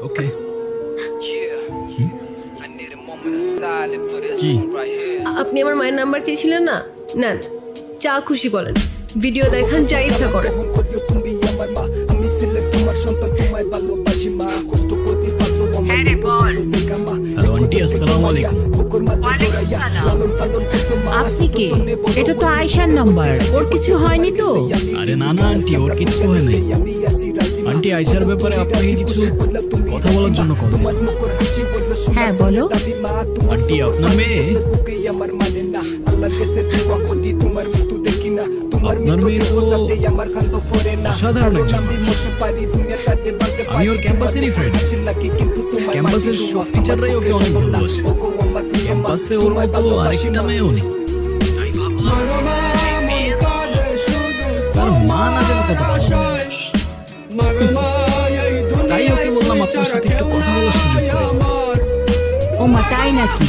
ওকে কি আপনি আমার মায়ের নাম্বার চেয়েছিলেন না, নেন, যা খুশি বলেন, ভিডিও দেখান, যা ইচ্ছা করেন। হ্যালো আন্টি, আসসালামু আলাইকুম। আপনি কে? এটা তো আয়শার নাম্বার, ওর কিছু হয়নি তো? আরে না না আন্টি, ওর কিচ্ছু হয় নাই। আন্টি, আয়শার ব্যাপারে আপনাকে কিছু কথা বলার জন্য কল দিলাম। হ্যাঁ বলো। আন্টি, আপনার মেয়ে তো অসাধারণ একজন মানুষ। আমি ওর ক্যাম্পাসেরই ফ্রেন্ড। ক্যাম্পাসের সব টিচাররাই ওকে অনেক ভালোবাসে। ক্যাম্পাসে ওর মতো আরেকটা মেয়েও নেই। তাই ভাবলাম যে মেয়ে তার মা না যেন কত ভালো মানুষ। তাই ওকে বললাম আপনার সাথে একটু কথা বলার সুযোগ করে দিতে। ও মা, তাই নাকি?